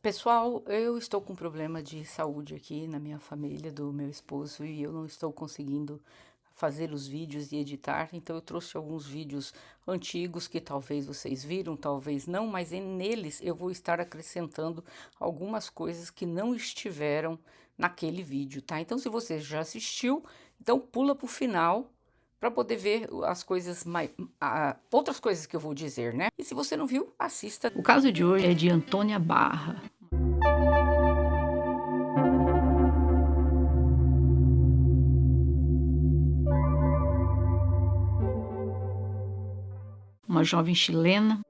Pessoal, eu estou com problema de saúde aqui na minha família, do meu esposo, e eu não estou conseguindo fazer os vídeos e editar, então eu trouxe alguns vídeos antigos que talvez vocês viram, talvez não, mas neles eu vou estar acrescentando algumas coisas que não estiveram naquele vídeo, tá? Então, se você já assistiu, então pula para o final para poder ver as coisas mais, outras coisas que eu vou dizer, né? E se você não viu, assista. O caso de hoje é de Antônia Barra. Uma jovem chilena.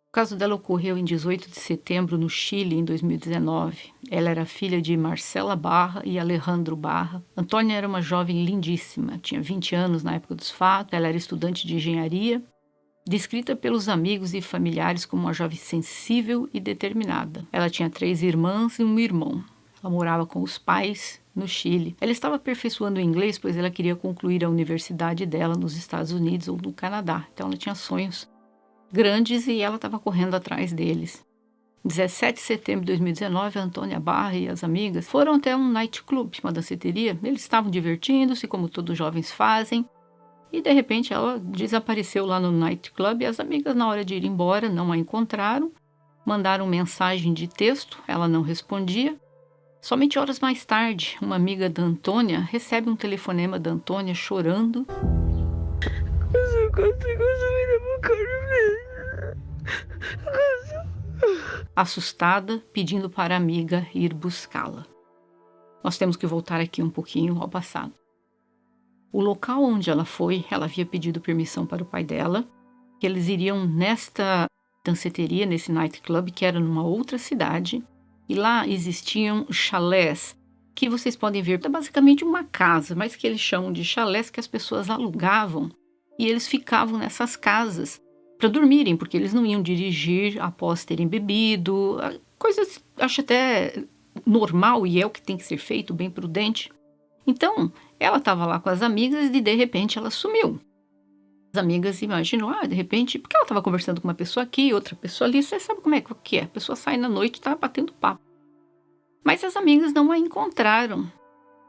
O caso dela ocorreu em 18 de setembro no Chile, em 2019. Ela era filha de Marcela Barra e Alejandro Barra. Antônia era uma jovem lindíssima, tinha 20 anos na época dos fatos, ela era estudante de engenharia, descrita pelos amigos e familiares como uma jovem sensível e determinada. Ela tinha 3 irmãs e um irmão. Ela morava com os pais no Chile. Ela estava aperfeiçoando o inglês, pois ela queria concluir a universidade dela nos Estados Unidos ou no Canadá. Então ela tinha sonhos grandes e ela estava correndo atrás deles. 17 de setembro de 2019, a Antônia Barra e as amigas foram até um nightclub, uma danceteria. Eles estavam divertindo-se, como todos os jovens fazem, e de repente ela desapareceu lá no nightclub e as amigas, na hora de ir embora, não a encontraram, mandaram mensagem de texto, ela não respondia. Somente horas mais tarde, uma amiga da Antônia recebe um telefonema da Antônia chorando. Eu só consigo subir a boca. Assustada, pedindo para a amiga ir buscá-la. Nós temos que voltar aqui um pouquinho ao passado. O local onde ela foi, ela havia pedido permissão para o pai dela, que eles iriam nesta danceteria, nesse nightclub, que era numa outra cidade, e lá existiam chalés, que vocês podem ver, é basicamente uma casa, mas que eles chamam de chalés, que as pessoas alugavam, e eles ficavam nessas casas para dormirem, porque eles não iam dirigir após terem bebido, coisas, acho até normal, e é o que tem que ser feito, bem prudente. Então, ela estava lá com as amigas e de repente ela sumiu. As amigas imaginam, de repente, porque ela estava conversando com uma pessoa aqui, outra pessoa ali, você sabe como é que é, a pessoa sai na noite e está batendo papo. Mas as amigas não a encontraram.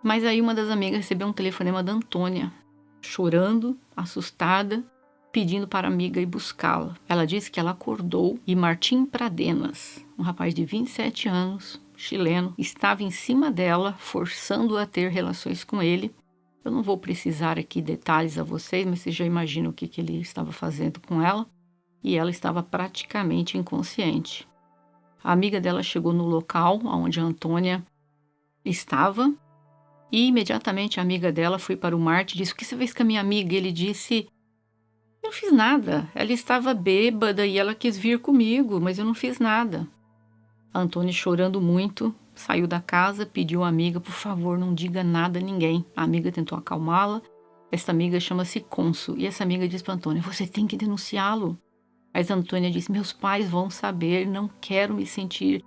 Mas aí uma das amigas recebeu um telefonema da Antônia, chorando, assustada, pedindo para a amiga ir buscá-la. Ela disse que ela acordou e Martim Pradenas, um rapaz de 27 anos, chileno, estava em cima dela, forçando-a a ter relações com ele. Eu não vou precisar aqui detalhes a vocês, mas vocês já imaginam o que ele estava fazendo com ela. E ela estava praticamente inconsciente. A amiga dela chegou no local onde a Antônia estava e imediatamente a amiga dela foi para o Marte e disse: "O que você fez com a minha amiga?" Ele disse: "Eu não fiz nada. Ela estava bêbada e ela quis vir comigo, mas eu não fiz nada." A Antônia, chorando muito, saiu da casa, pediu à amiga: "Por favor, não diga nada a ninguém." A amiga tentou acalmá-la. Essa amiga chama-se Conso. E essa amiga disse para a Antônia: "Você tem que denunciá-lo." Mas a Antônia disse: "Meus pais vão saber, não quero me sentir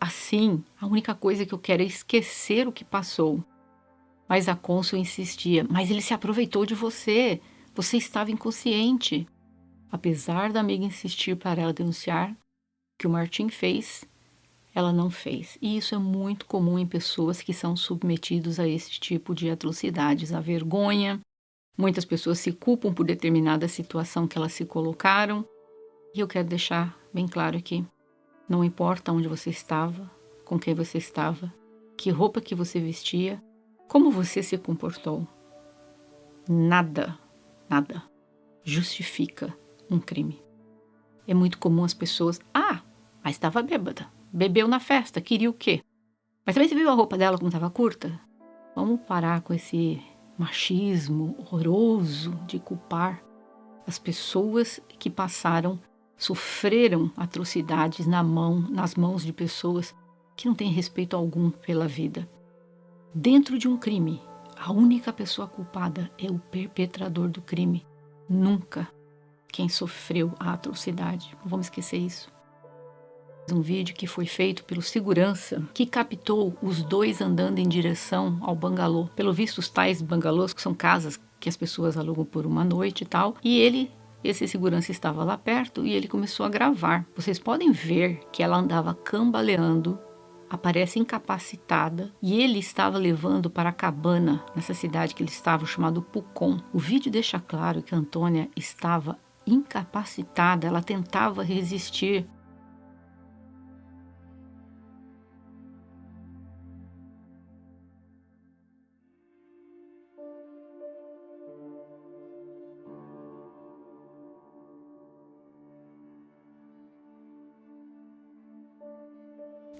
assim. A única coisa que eu quero é esquecer o que passou." Mas a Conso insistia: "Mas ele se aproveitou de você. Você estava inconsciente." Apesar da amiga insistir para ela denunciar, o que o Martim fez, ela não fez. E isso é muito comum em pessoas que são submetidos a esse tipo de atrocidades. A vergonha, muitas pessoas se culpam por determinada situação que elas se colocaram. E eu quero deixar bem claro aqui, não importa onde você estava, com quem você estava, que roupa que você vestia, como você se comportou. Nada justifica um crime. É muito comum as pessoas: mas estava bêbada, bebeu na festa, queria o quê? Mas também você viu a roupa dela como estava curta? Vamos parar com esse machismo horroroso de culpar as pessoas que sofreram atrocidades nas mãos de pessoas que não têm respeito algum pela vida. Dentro de um crime, a única pessoa culpada é o perpetrador do crime, nunca quem sofreu a atrocidade. Não vamos esquecer isso. Um vídeo que foi feito pelo segurança que captou os dois andando em direção ao bangalô. Pelo visto, os tais bangalôs, que são casas que as pessoas alugam por uma noite e tal, e ele esse segurança estava lá perto e ele começou a gravar. Vocês podem ver que ela andava cambaleando, aparece incapacitada, e ele estava levando para a cabana, nessa cidade que ele estava, chamado Pucón. O vídeo deixa claro que a Antônia estava incapacitada, ela tentava resistir.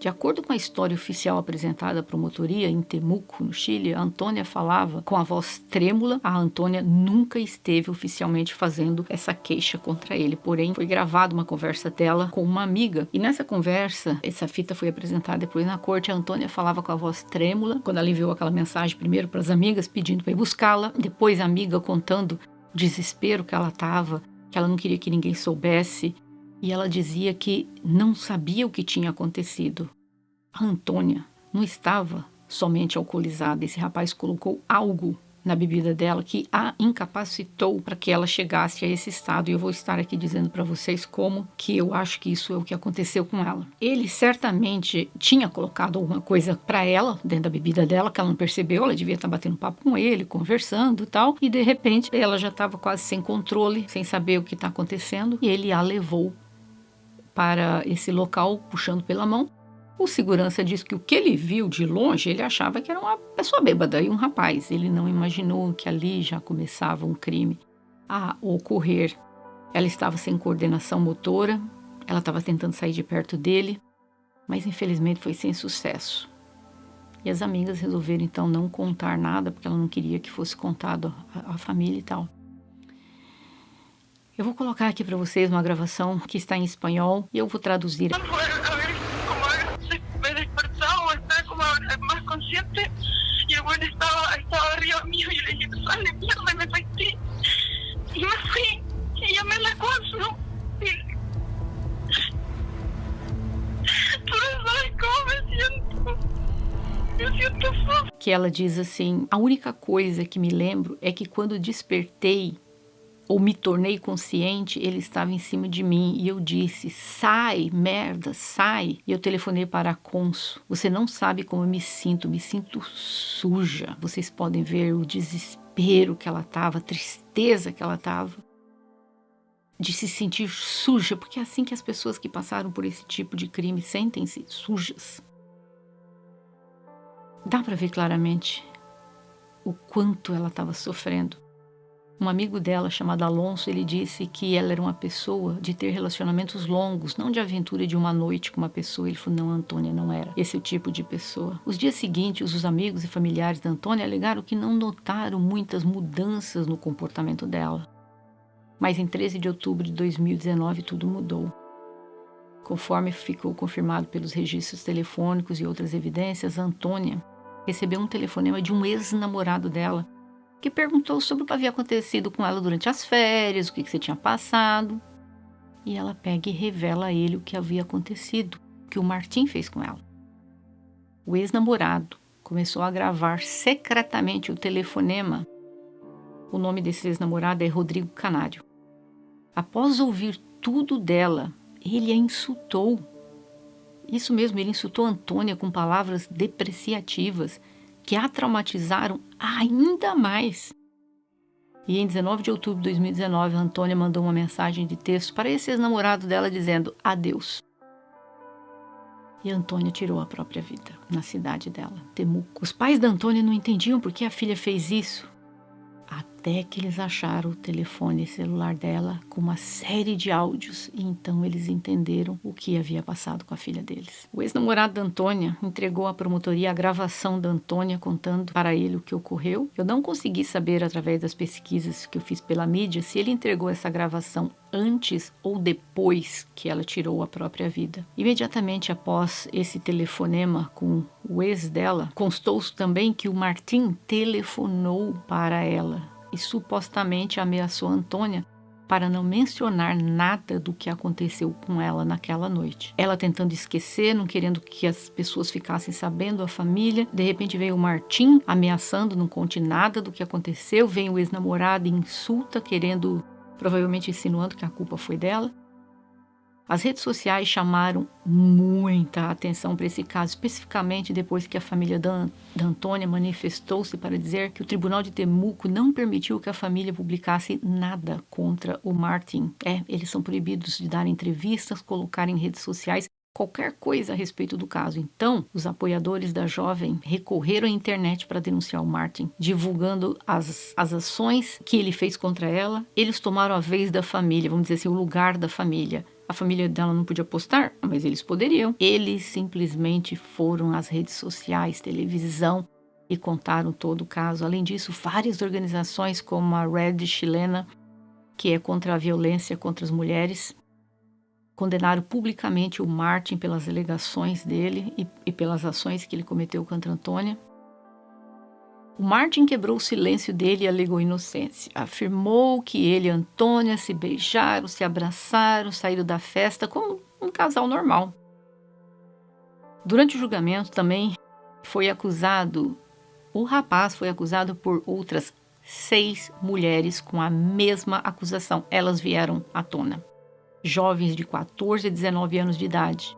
De acordo com a história oficial apresentada à promotoria em Temuco, no Chile, a Antônia falava com a voz trêmula. A Antônia nunca esteve oficialmente fazendo essa queixa contra ele, porém foi gravada uma conversa dela com uma amiga. E nessa conversa, essa fita foi apresentada depois na corte, a Antônia falava com a voz trêmula, quando ela enviou aquela mensagem primeiro para as amigas pedindo para ir buscá-la, depois a amiga contando o desespero que ela estava, que ela não queria que ninguém soubesse. E ela dizia que não sabia o que tinha acontecido. A Antônia não estava somente alcoolizada. Esse rapaz colocou algo na bebida dela que a incapacitou para que ela chegasse a esse estado. E eu vou estar aqui dizendo para vocês como que eu acho que isso é o que aconteceu com ela. Ele certamente tinha colocado alguma coisa para ela dentro da bebida dela que ela não percebeu. Ela devia estar batendo papo com ele, conversando e tal. E de repente ela já estava quase sem controle, sem saber o que está acontecendo. E ele a levou para esse local, puxando pela mão. O segurança disse que o que ele viu de longe, ele achava que era uma pessoa bêbada e um rapaz. Ele não imaginou que ali já começava um crime a ocorrer. Ela estava sem coordenação motora, ela estava tentando sair de perto dele, mas infelizmente foi sem sucesso. E as amigas resolveram então não contar nada, porque ela não queria que fosse contado à família e tal. Eu vou colocar aqui para vocês uma gravação que está em espanhol e eu vou traduzir. Y el bueno estaba arriba mío y yo le dije, sal de mierda, y me metí. Y me fui y llamé a la consu. Tú no sabes cómo me siento. Eu sinto fome. Que ela diz assim: a única coisa que me lembro é que quando despertei ou me tornei consciente, ele estava em cima de mim e eu disse, sai, merda, sai. E eu telefonei para a Consu. Você não sabe como eu me sinto suja. Vocês podem ver o desespero que ela estava, a tristeza que ela estava, de se sentir suja, porque é assim que as pessoas que passaram por esse tipo de crime sentem-se sujas. Dá para ver claramente o quanto ela estava sofrendo. Um amigo dela, chamado Alonso, ele disse que ela era uma pessoa de ter relacionamentos longos, não de aventura de uma noite com uma pessoa. Ele falou, não, Antônia não era esse o tipo de pessoa. Os dias seguintes, os amigos e familiares da Antônia alegaram que não notaram muitas mudanças no comportamento dela. Mas em 13 de outubro de 2019, tudo mudou. Conforme ficou confirmado pelos registros telefônicos e outras evidências, a Antônia recebeu um telefonema de um ex-namorado dela, que perguntou sobre o que havia acontecido com ela durante as férias, o que você tinha passado. E ela pega e revela a ele o que havia acontecido, o que o Martim fez com ela. O ex-namorado começou a gravar secretamente o telefonema. O nome desse ex-namorado é Rodrigo Canário. Após ouvir tudo dela, ele a insultou. Isso mesmo, ele insultou a Antônia com palavras depreciativas, que a traumatizaram ainda mais. E em 19 de outubro de 2019, a Antônia mandou uma mensagem de texto para esse ex-namorado dela dizendo adeus. E a Antônia tirou a própria vida na cidade dela, Temuco. Os pais da Antônia não entendiam por que a filha fez isso, até que eles acharam o telefone celular dela com uma série de áudios e então eles entenderam o que havia passado com a filha deles. O ex-namorado da Antônia entregou à promotoria a gravação da Antônia contando para ele o que ocorreu. Eu não consegui saber através das pesquisas que eu fiz pela mídia se ele entregou essa gravação antes ou depois que ela tirou a própria vida. Imediatamente após esse telefonema com o ex dela, constou também que o Martim telefonou para ela e supostamente ameaçou a Antônia para não mencionar nada do que aconteceu com ela naquela noite. Ela tentando esquecer, não querendo que as pessoas ficassem sabendo, a família. De repente veio o Martim ameaçando, não conte nada do que aconteceu. Vem o ex-namorado e insulta, querendo provavelmente insinuando que a culpa foi dela. As redes sociais chamaram muita atenção para esse caso, especificamente depois que a família da Antônia manifestou-se para dizer que o Tribunal de Temuco não permitiu que a família publicasse nada contra o Martin. Eles são proibidos de dar entrevistas, colocar em redes sociais qualquer coisa a respeito do caso. Então, os apoiadores da jovem recorreram à internet para denunciar o Martin, divulgando as ações que ele fez contra ela. Eles tomaram a vez da família, vamos dizer assim, o lugar da família. A família dela não podia postar, mas eles poderiam. Eles simplesmente foram às redes sociais, televisão, e contaram todo o caso. Além disso, várias organizações como a Red chilena, que é contra a violência contra as mulheres, condenaram publicamente o Martin pelas alegações dele e pelas ações que ele cometeu contra a Antônia. O Martin quebrou o silêncio dele e alegou inocência. Afirmou que ele e a Antônia se beijaram, se abraçaram, saíram da festa como um casal normal. Durante o julgamento também o rapaz foi acusado por outras 6 mulheres com a mesma acusação. Elas vieram à tona. Jovens de 14 e 19 anos de idade.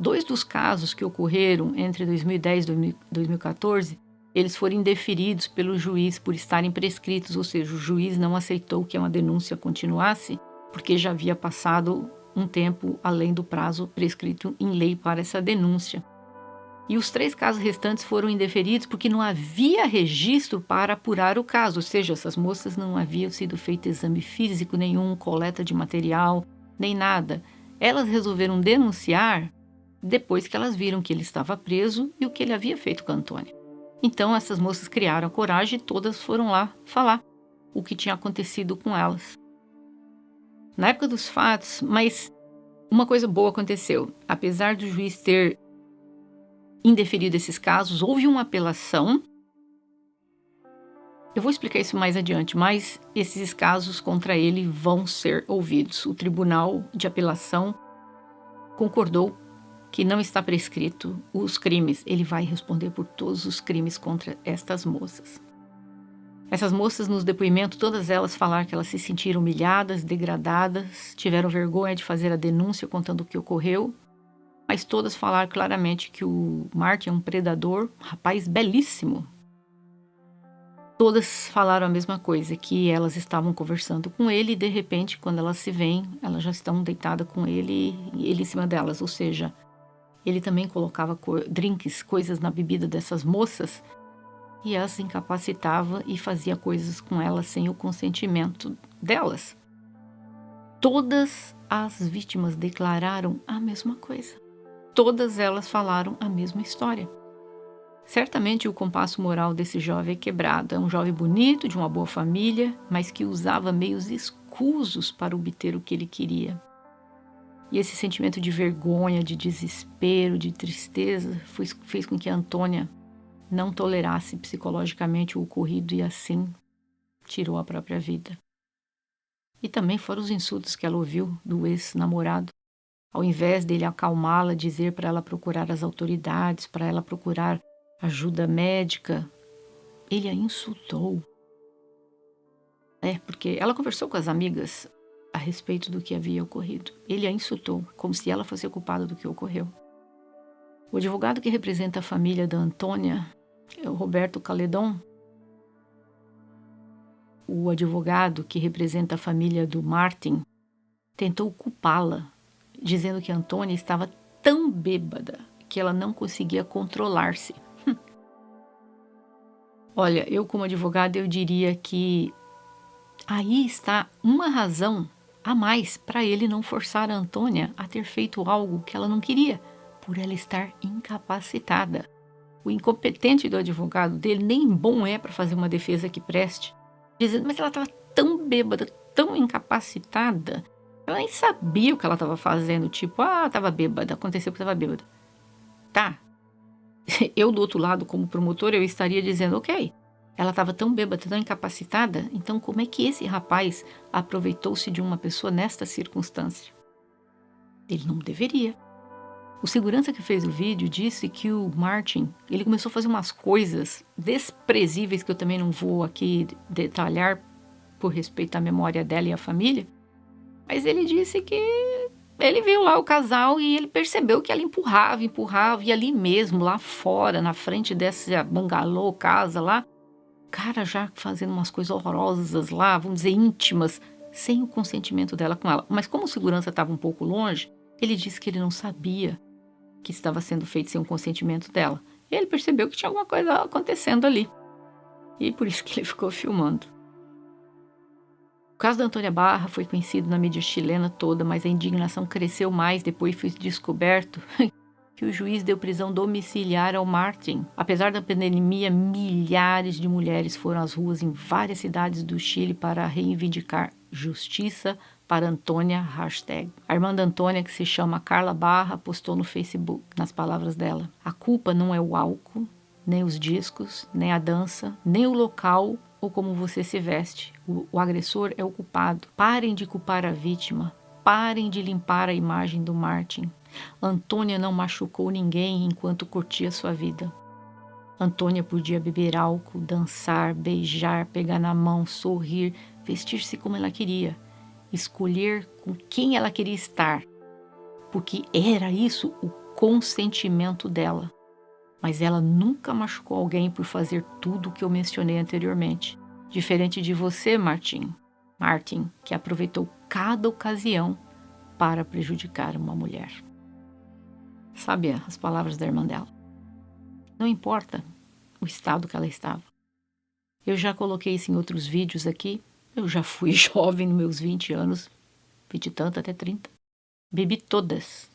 2 dos casos que ocorreram entre 2010 e 2014, eles foram indeferidos pelo juiz por estarem prescritos, ou seja, o juiz não aceitou que uma denúncia continuasse, porque já havia passado um tempo além do prazo prescrito em lei para essa denúncia. E os 3 casos restantes foram indeferidos porque não havia registro para apurar o caso, ou seja, essas moças não haviam sido feito exame físico nenhum, coleta de material, nem nada. Elas resolveram denunciar depois que elas viram que ele estava preso e o que ele havia feito com a Antônia. Então essas moças criaram a coragem e todas foram lá falar o que tinha acontecido com elas. Na época dos fatos, mas uma coisa boa aconteceu. Apesar do juiz ter indeferido esses casos, houve uma apelação. Eu vou explicar isso mais adiante, mas esses casos contra ele vão ser ouvidos. O Tribunal de Apelação concordou que não está prescrito os crimes. Ele vai responder por todos os crimes contra estas moças. Essas moças, nos depoimentos, todas elas falaram que elas se sentiram humilhadas, degradadas, tiveram vergonha de fazer a denúncia contando o que ocorreu, mas todas falaram claramente que o Martin é um predador, um rapaz belíssimo. Todas falaram a mesma coisa, que elas estavam conversando com ele e de repente, quando elas se veem, elas já estão deitadas com ele e ele em cima delas, ou seja, ele também colocava drinks, coisas na bebida dessas moças e as incapacitava e fazia coisas com elas sem o consentimento delas. Todas as vítimas declararam a mesma coisa. Todas elas falaram a mesma história. Certamente o compasso moral desse jovem é quebrado. É um jovem bonito, de uma boa família, mas que usava meios escusos para obter o que ele queria. E esse sentimento de vergonha, de desespero, de tristeza fez com que a Antônia não tolerasse psicologicamente o ocorrido e assim tirou a própria vida. E também foram os insultos que ela ouviu do ex-namorado. Ao invés dele acalmá-la, dizer para ela procurar as autoridades, para ela procurar ajuda médica, ele a insultou. Porque ela conversou com as amigas a respeito do que havia ocorrido. Ele a insultou, como se ela fosse culpada do que ocorreu. O advogado que representa a família da Antônia é o Roberto Caledon. O advogado que representa a família do Martin tentou culpá-la, dizendo que a Antônia estava tão bêbada que ela não conseguia controlar-se. Olha, eu como advogada, eu diria que aí está uma razão a mais para ele não forçar a Antônia a ter feito algo que ela não queria, por ela estar incapacitada. O incompetente do advogado dele nem bom é para fazer uma defesa que preste, dizendo, mas ela estava tão bêbada, tão incapacitada, ela nem sabia o que ela estava fazendo, tipo, estava bêbada, aconteceu que estava bêbada. Tá, eu do outro lado, como promotor, eu estaria dizendo, ok, ela estava tão bêbada, tão incapacitada, então como é que esse rapaz aproveitou-se de uma pessoa nesta circunstância? Ele não deveria. O segurança que fez o vídeo disse que o Martin, ele começou a fazer umas coisas desprezíveis que eu também não vou aqui detalhar, por respeito à memória dela e à família, mas ele disse que ele viu lá o casal e ele percebeu que ela empurrava, e ali mesmo, lá fora, na frente dessa bangalô, casa lá, o cara já fazendo umas coisas horrorosas lá, vamos dizer, íntimas, sem o consentimento dela com ela. Mas como o segurança estava um pouco longe, ele disse que ele não sabia que estava sendo feito sem o consentimento dela. E ele percebeu que tinha alguma coisa acontecendo ali. E por isso que ele ficou filmando. O caso da Antônia Barra foi conhecido na mídia chilena toda, mas a indignação cresceu mais depois foi descoberto que o juiz deu prisão domiciliar ao Martín. Apesar da pandemia, milhares de mulheres foram às ruas em várias cidades do Chile para reivindicar justiça para Antônia, hashtag. A irmã da Antônia, que se chama Carla Barra, postou no Facebook, nas palavras dela: a culpa não é o álcool, nem os discos, nem a dança, nem o local ou como você se veste. O agressor é o culpado. Parem de culpar a vítima. Parem de limpar a imagem do Martín. Antônia não machucou ninguém enquanto curtia sua vida. Antônia podia beber álcool, dançar, beijar, pegar na mão, sorrir, vestir-se como ela queria, escolher com quem ela queria estar, porque era isso o consentimento dela. Mas ela nunca machucou alguém por fazer tudo o que eu mencionei anteriormente. Diferente de você, Martín, que aproveitou cada ocasião para prejudicar uma mulher. Sabe as palavras da irmã dela? Não importa o estado que ela estava. Eu já coloquei isso em outros vídeos aqui. Eu já fui jovem nos meus 20 anos, 20 e tanto, até 30. Bebi todas.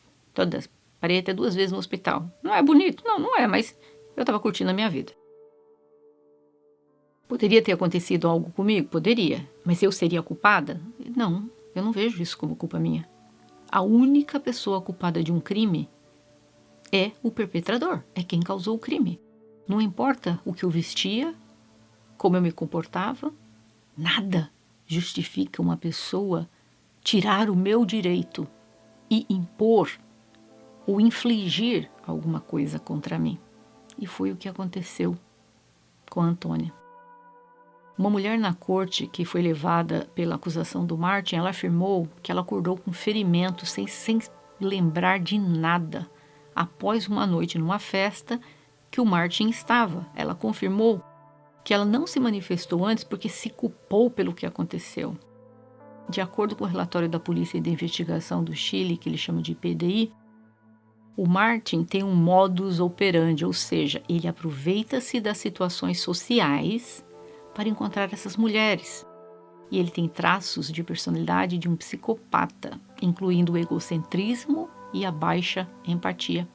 Parei até 2 vezes no hospital. Não é bonito? Não é, mas eu estava curtindo a minha vida. Poderia ter acontecido algo comigo? Poderia. Mas eu seria culpada? Não, eu não vejo isso como culpa minha. A única pessoa culpada de um crime é o perpetrador, é quem causou o crime. Não importa o que eu vestia, como eu me comportava, nada justifica uma pessoa tirar o meu direito e impor ou infligir alguma coisa contra mim. E foi o que aconteceu com a Antônia. Uma mulher na corte que foi levada pela acusação do Martín, ela afirmou que ela acordou com ferimentos sem lembrar de nada após uma noite numa festa que o Martín estava. Ela confirmou que ela não se manifestou antes porque se culpou pelo que aconteceu. De acordo com o relatório da Polícia de Investigação do Chile, que ele chama de PDI, o Martín tem um modus operandi, ou seja, ele aproveita-se das situações sociais para encontrar essas mulheres. E ele tem traços de personalidade de um psicopata, incluindo o egocentrismo e a baixa empatia.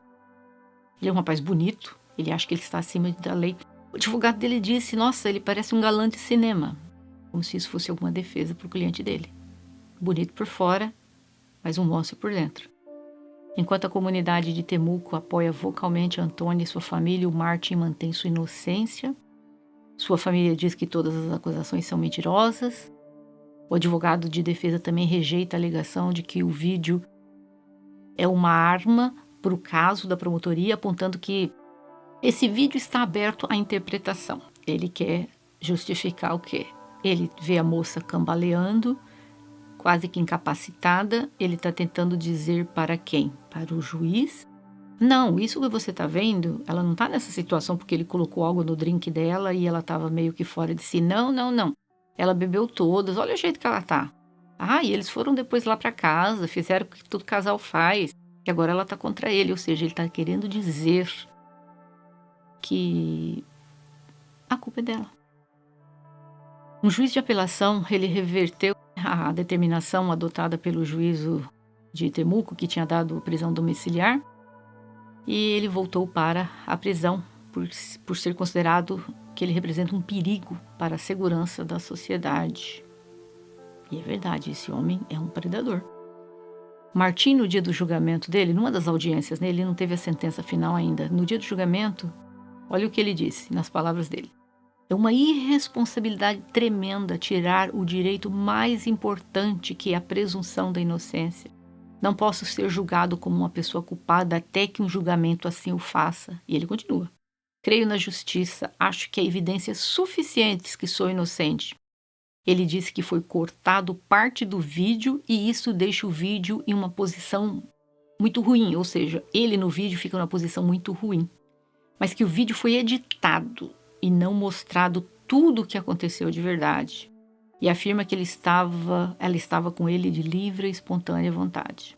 Ele é um rapaz bonito, ele acha que ele está acima da lei. O advogado dele disse, nossa, ele parece um galã de cinema, como se isso fosse alguma defesa para o cliente dele. Bonito por fora, mas um monstro por dentro. Enquanto a comunidade de Temuco apoia vocalmente Antônia e sua família, o Martín mantém sua inocência. Sua família diz que todas as acusações são mentirosas. O advogado de defesa também rejeita a alegação de que o vídeo é uma arma para o caso da promotoria, apontando que esse vídeo está aberto à interpretação. Ele quer justificar o quê? Ele vê a moça cambaleando, quase que incapacitada. Ele está tentando dizer para quem? Para o juiz? Não, isso que você está vendo, ela não está nessa situação porque ele colocou algo no drink dela e ela estava meio que fora de si. Não. Ela bebeu todas, olha o jeito que ela tá. E eles foram depois lá para casa, fizeram o que todo casal faz. E agora ela está contra ele, ou seja, ele está querendo dizer que a culpa é dela. Um juiz de apelação, ele reverteu a determinação adotada pelo juízo de Temuco, que tinha dado prisão domiciliar, e ele voltou para a prisão por ser considerado que ele representa um perigo para a segurança da sociedade. E é verdade, esse homem é um predador. Martín, no dia do julgamento dele, numa das audiências, né, ele não teve a sentença final ainda. No dia do julgamento, olha o que ele disse, nas palavras dele. É uma irresponsabilidade tremenda tirar o direito mais importante, que é a presunção da inocência. Não posso ser julgado como uma pessoa culpada até que um julgamento assim o faça. E ele continua. Creio na justiça, acho que há evidências suficientes que sou inocente. Ele disse que foi cortado parte do vídeo e isso deixa o vídeo em uma posição muito ruim, ou seja, ele no vídeo fica numa posição muito ruim. Mas que o vídeo foi editado e não mostrado tudo o que aconteceu de verdade. E afirma que ela estava com ele de livre e espontânea vontade.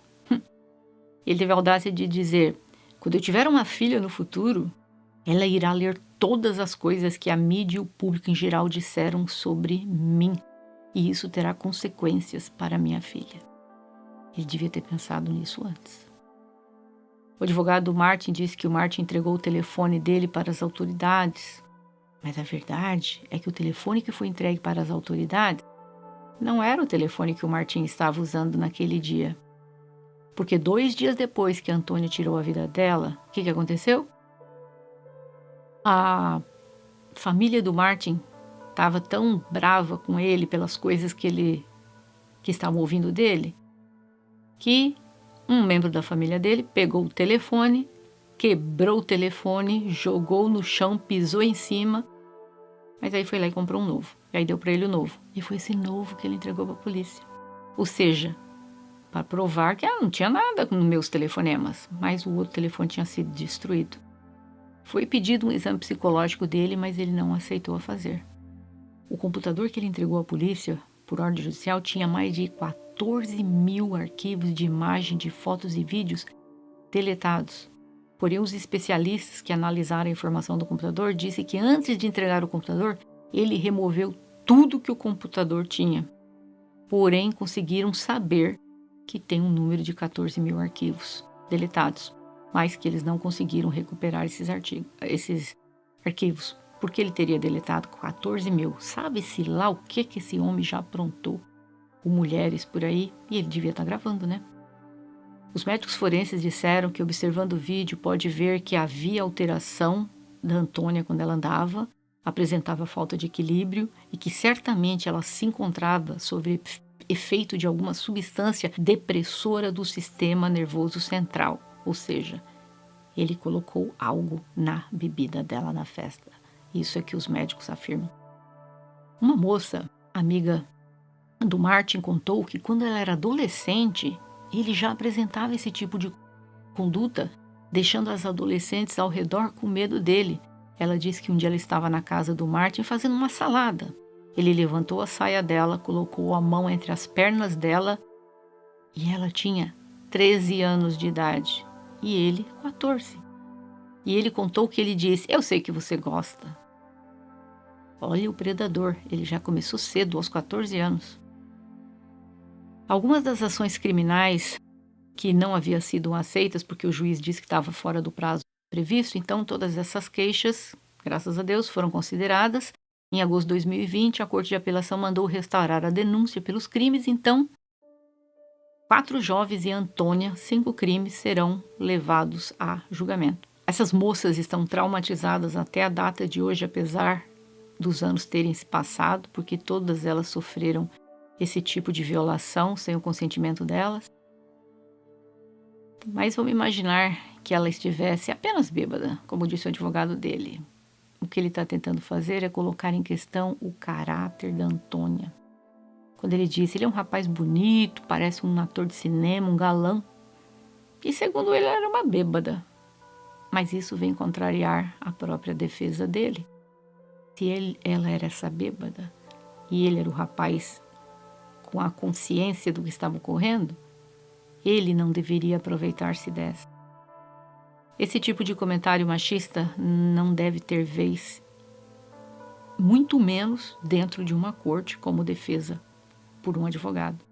Ele teve a audácia de dizer: quando eu tiver uma filha no futuro, ela irá ler todas as coisas que a mídia e o público em geral disseram sobre mim. E isso terá consequências para minha filha. Ele devia ter pensado nisso antes. O advogado Martin disse que o Martin entregou o telefone dele para as autoridades. Mas a verdade é que o telefone que foi entregue para as autoridades não era o telefone que o Martin estava usando naquele dia. Porque 2 dias depois que a Antônia tirou a vida dela, o que aconteceu? A família do Martin estava tão brava com ele pelas coisas que estavam ouvindo dele, que um membro da família dele pegou o telefone, quebrou o telefone, jogou no chão, pisou em cima, mas aí foi lá e comprou um novo. E aí deu para ele o novo. E foi esse novo que ele entregou para a polícia. Ou seja, para provar que não tinha nada nos meus telefonemas, mas o outro telefone tinha sido destruído. Foi pedido um exame psicológico dele, mas ele não aceitou a fazer. O computador que ele entregou à polícia, por ordem judicial, tinha mais de 14 mil arquivos de imagem, de fotos e vídeos deletados. Porém, os especialistas que analisaram a informação do computador disseram que antes de entregar o computador, ele removeu tudo que o computador tinha. Porém, conseguiram saber que tem um número de 14 mil arquivos deletados, mas que eles não conseguiram recuperar esses arquivos. Porque ele teria deletado 14 mil. Sabe-se lá o que esse homem já aprontou com mulheres por aí? E ele devia estar gravando, né? Os médicos forenses disseram que, observando o vídeo, pode ver que havia alteração da Antônia quando ela andava, apresentava falta de equilíbrio e que certamente ela se encontrava sob efeito de alguma substância depressora do sistema nervoso central. Ou seja, ele colocou algo na bebida dela na festa. Isso é que os médicos afirmam. Uma moça, amiga do Martin, contou que quando ela era adolescente, ele já apresentava esse tipo de conduta, deixando as adolescentes ao redor com medo dele. Ela disse que um dia ela estava na casa do Martin fazendo uma salada. Ele levantou a saia dela, colocou a mão entre as pernas dela e ela tinha 13 anos de idade e ele 14. E ele contou que ele disse: eu sei que você gosta. Olha o predador, ele já começou cedo, aos 14 anos. Algumas das ações criminais que não haviam sido aceitas porque o juiz disse que estava fora do prazo previsto, então todas essas queixas, graças a Deus, foram consideradas. Em agosto de 2020, a Corte de Apelação mandou restaurar a denúncia pelos crimes, então 4 jovens e Antônia, 5 crimes, serão levados a julgamento. Essas moças estão traumatizadas até a data de hoje, apesar dos anos terem se passado, porque todas elas sofreram esse tipo de violação sem o consentimento delas. Mas vamos imaginar que ela estivesse apenas bêbada, como disse o advogado dele. O que ele está tentando fazer é colocar em questão o caráter da Antônia. Quando ele disse, ele é um rapaz bonito, parece um ator de cinema, um galã. E segundo ele, ela era uma bêbada. Mas isso vem contrariar a própria defesa dele. Se ela era essa bêbada e ele era o rapaz com a consciência do que estava ocorrendo, ele não deveria aproveitar-se dessa. Esse tipo de comentário machista não deve ter vez, muito menos dentro de uma corte como defesa por um advogado.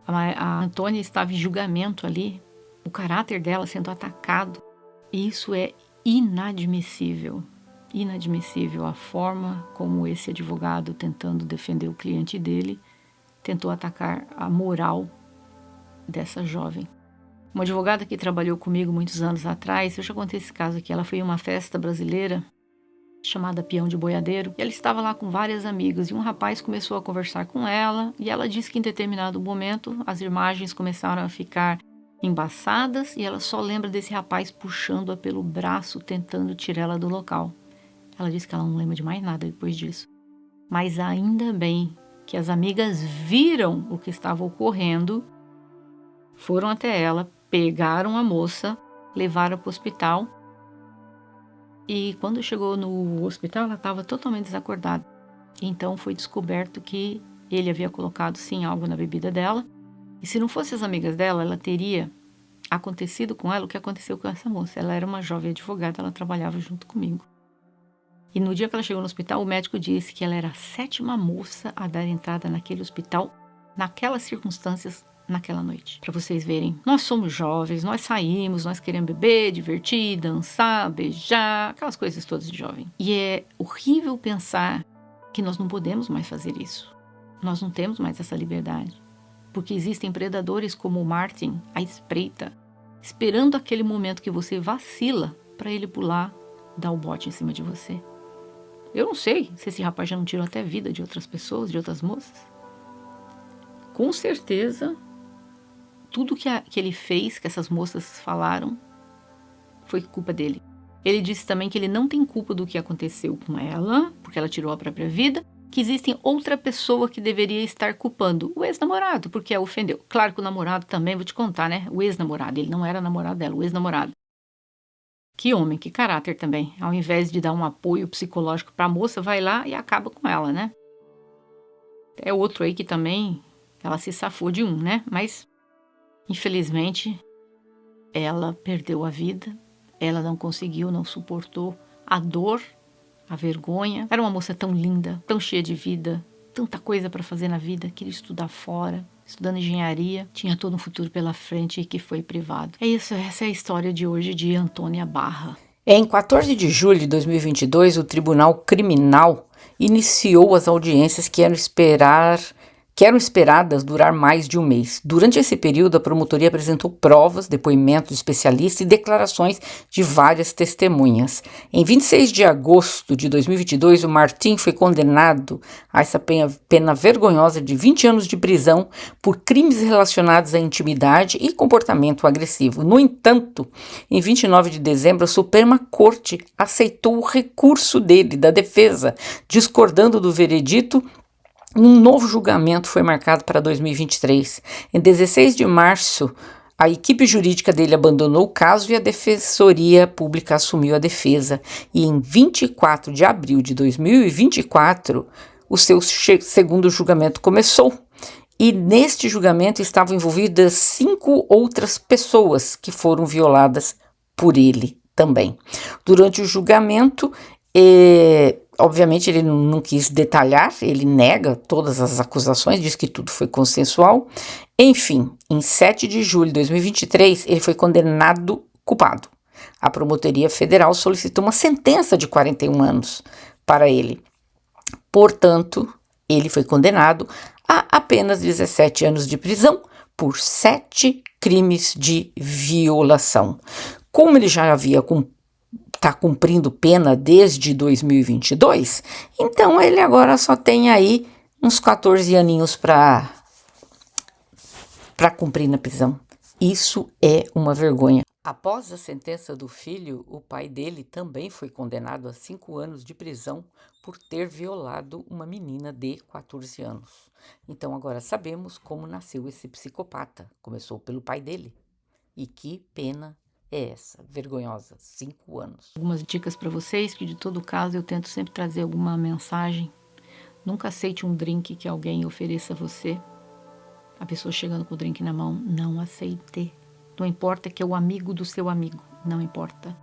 A Antônia estava em julgamento ali, o caráter dela sendo atacado. E isso é inadmissível. Inadmissível a forma como esse advogado, tentando defender o cliente dele, tentou atacar a moral dessa jovem. Uma advogada que trabalhou comigo muitos anos atrás, eu já contei esse caso aqui, ela foi em uma festa brasileira chamada Peão de Boiadeiro, e ela estava lá com várias amigas, e um rapaz começou a conversar com ela, e ela disse que em determinado momento as imagens começaram a ficar embaçadas, e ela só lembra desse rapaz puxando-a pelo braço, tentando tirá-la do local. Ela disse que ela não lembra de mais nada depois disso. Mas ainda bem que as amigas viram o que estava ocorrendo, foram até ela, pegaram a moça, levaram para o hospital. E quando chegou no hospital, ela estava totalmente desacordada. Então foi descoberto que ele havia colocado sim algo na bebida dela. E se não fossem as amigas dela, ela teria acontecido com ela o que aconteceu com essa moça. Ela era uma jovem advogada, ela trabalhava junto comigo. E no dia que ela chegou no hospital, o médico disse que ela era a 7ª moça a dar entrada naquele hospital, naquelas circunstâncias, naquela noite. Para vocês verem, nós somos jovens, nós saímos, nós queremos beber, divertir, dançar, beijar, aquelas coisas todas de jovem. E é horrível pensar que nós não podemos mais fazer isso. Nós não temos mais essa liberdade. Porque existem predadores como o Martin, à espreita, esperando aquele momento que você vacila para ele pular, dar o bote em cima de você. Eu não sei se esse rapaz já não tirou até vida de outras pessoas, de outras moças. Com certeza, tudo que ele fez, que essas moças falaram, foi culpa dele. Ele disse também que ele não tem culpa do que aconteceu com ela, porque ela tirou a própria vida, que existe outra pessoa que deveria estar culpando, o ex-namorado, porque a ofendeu. Claro que o namorado também, vou te contar, né? O ex-namorado, ele não era namorado dela, o ex-namorado. Que homem, que caráter também. Ao invés de dar um apoio psicológico para a moça, vai lá e acaba com ela, né? É outro aí que também, ela se safou de um, né? Mas, infelizmente, ela perdeu a vida. Ela não conseguiu, não suportou a dor, a vergonha. Era uma moça tão linda, tão cheia de vida, tanta coisa para fazer na vida. Queria estudar fora, estudando engenharia. Tinha todo um futuro pela frente e que foi privado. É isso, essa é a história de hoje de Antônia Barra. Em 14 de julho de 2022, o Tribunal Criminal iniciou as audiências que eram esperadas durar mais de um mês. Durante esse período, a promotoria apresentou provas, depoimentos de especialistas e declarações de várias testemunhas. Em 26 de agosto de 2022, o Martin foi condenado a essa pena vergonhosa de 20 anos de prisão por crimes relacionados à intimidade e comportamento agressivo. No entanto, em 29 de dezembro, a Suprema Corte aceitou o recurso da defesa, discordando do veredito. Um novo julgamento foi marcado para 2023. Em 16 de março, a equipe jurídica dele abandonou o caso e a Defensoria Pública assumiu a defesa. E em 24 de abril de 2024, o seu segundo julgamento começou. E neste julgamento estavam envolvidas 5 outras pessoas que foram violadas por ele também. Durante o julgamento, obviamente ele não quis detalhar, ele nega todas as acusações, diz que tudo foi consensual. Enfim, em 7 de julho de 2023, ele foi condenado culpado. A Promotoria Federal solicitou uma sentença de 41 anos para ele. Portanto, ele foi condenado a apenas 17 anos de prisão por 7 crimes de violação. Como ele já havia está cumprindo pena desde 2022, então ele agora só tem aí uns 14 aninhos para cumprir na prisão. Isso é uma vergonha. Após a sentença do filho, o pai dele também foi condenado a 5 anos de prisão por ter violado uma menina de 14 anos. Então agora sabemos como nasceu esse psicopata. Começou pelo pai dele. E que pena é essa, vergonhosa, 5 anos. Algumas dicas para vocês, que de todo caso eu tento sempre trazer alguma mensagem. Nunca aceite um drink que alguém ofereça a você. A pessoa chegando com o drink na mão, não aceite. Não importa que é o amigo do seu amigo, não importa.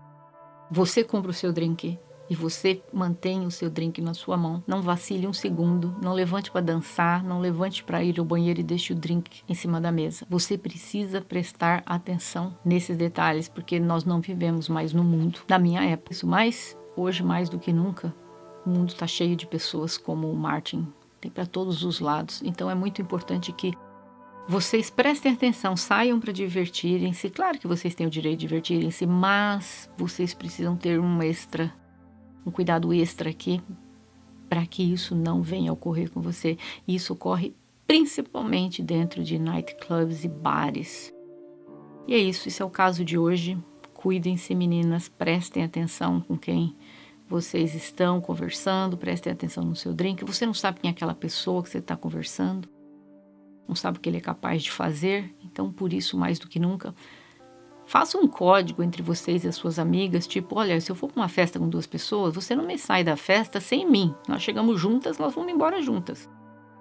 Você compra o seu drink e você mantém o seu drink na sua mão. Não vacile um segundo, não levante para dançar, não levante para ir ao banheiro e deixe o drink em cima da mesa. Você precisa prestar atenção nesses detalhes, porque nós não vivemos mais no mundo da minha época. Mas hoje, mais do que nunca, o mundo está cheio de pessoas como o Martin. Tem para todos os lados. Então é muito importante que vocês prestem atenção, saiam para divertirem-se. Claro que vocês têm o direito de divertirem-se, mas vocês precisam ter um cuidado extra aqui para que isso não venha a ocorrer com você. Isso ocorre principalmente dentro de nightclubs e bares. E é isso, esse é o caso de hoje. Cuidem-se, meninas, prestem atenção com quem vocês estão conversando, prestem atenção no seu drink. Você não sabe quem é aquela pessoa que você está conversando, não sabe o que ele é capaz de fazer. Então, por isso, mais do que nunca, faça um código entre vocês e as suas amigas, tipo, olha, se eu for para uma festa com 2 pessoas, você não me sai da festa sem mim. Nós chegamos juntas, nós vamos embora juntas.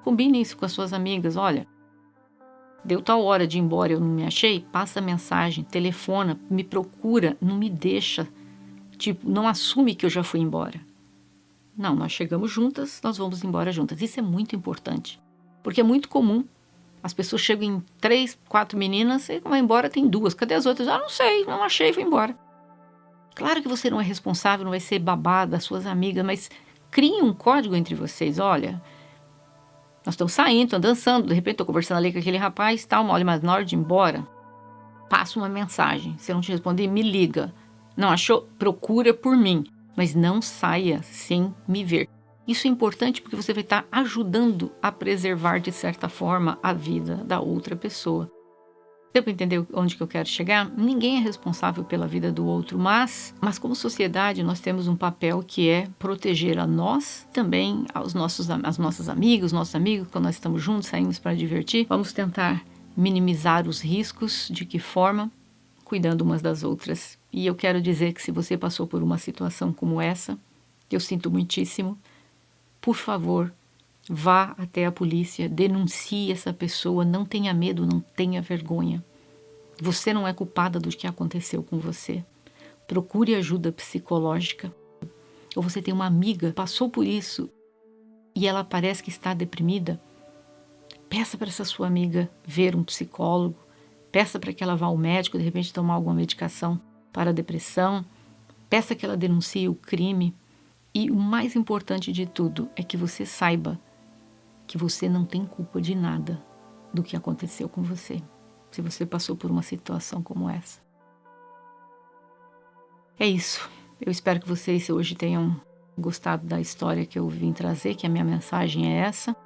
Combine isso com as suas amigas, olha, deu tal hora de ir embora, eu não me achei, passa mensagem, telefona, me procura, não me deixa, tipo, não assume que eu já fui embora. Não, nós chegamos juntas, nós vamos embora juntas. Isso é muito importante, porque é muito comum. As pessoas chegam em 3, 4 meninas e vai embora, tem 2. Cadê as outras? Ah, não sei, não achei, fui embora. Claro que você não é responsável, não vai ser babá das suas amigas, mas crie um código entre vocês. Olha, nós estamos saindo, estamos dançando, de repente estou conversando ali com aquele rapaz, tal, olha, mas na hora de ir embora, passa uma mensagem. Se eu não te responder, me liga. Não achou? Procura por mim, mas não saia sem me ver. Isso é importante porque você vai estar ajudando a preservar, de certa forma, a vida da outra pessoa. Deu para entender onde que eu quero chegar? Ninguém é responsável pela vida do outro, mas como sociedade nós temos um papel que é proteger a nós, também as nossas amigas, nossos amigos, quando nós estamos juntos, saímos para divertir. Vamos tentar minimizar os riscos. De que forma? Cuidando umas das outras. E eu quero dizer que se você passou por uma situação como essa, eu sinto muitíssimo. Por favor, vá até a polícia, denuncie essa pessoa, não tenha medo, não tenha vergonha. Você não é culpada do que aconteceu com você. Procure ajuda psicológica. Ou você tem uma amiga que passou por isso e ela parece que está deprimida. Peça para essa sua amiga ver um psicólogo. Peça para que ela vá ao médico, de repente tomar alguma medicação para a depressão. Peça que ela denuncie o crime. E o mais importante de tudo é que você saiba que você não tem culpa de nada do que aconteceu com você, se você passou por uma situação como essa. É isso. Eu espero que vocês hoje tenham gostado da história que eu vim trazer, que a minha mensagem é essa.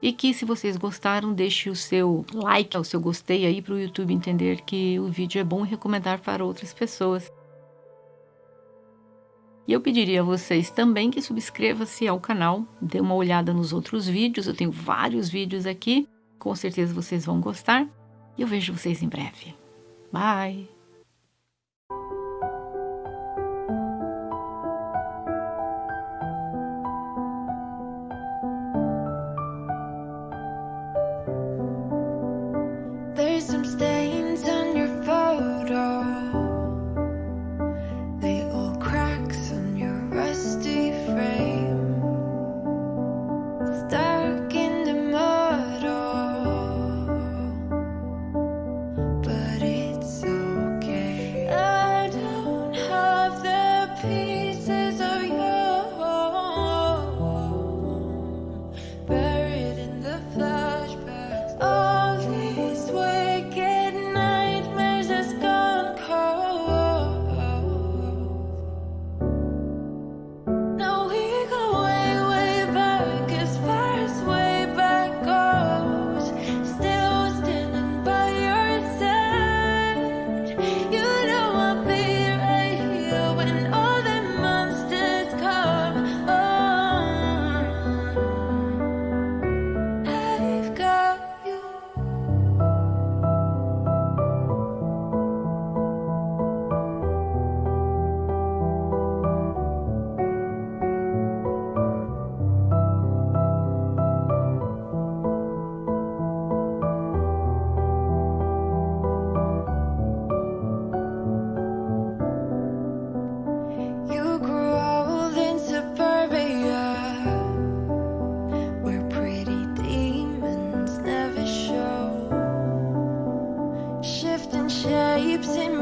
E que se vocês gostaram, deixe o seu like, o seu gostei aí para o YouTube entender que o vídeo é bom e recomendar para outras pessoas. E eu pediria a vocês também que subscreva-se ao canal, dê uma olhada nos outros vídeos, eu tenho vários vídeos aqui, com certeza vocês vão gostar, e eu vejo vocês em breve. Bye! There's some stains on your photo. Stuck in the mud, but it's okay. I don't have the pieces of you buried in the flashbacks. All these wicked nightmares has gone cold. Now we go way back, as far as way back goes. Still standing by your side. You know I'll be right here when all the monsters come. I've got you. You grew old in suburbia, where pretty demons never show. Shifting shapes in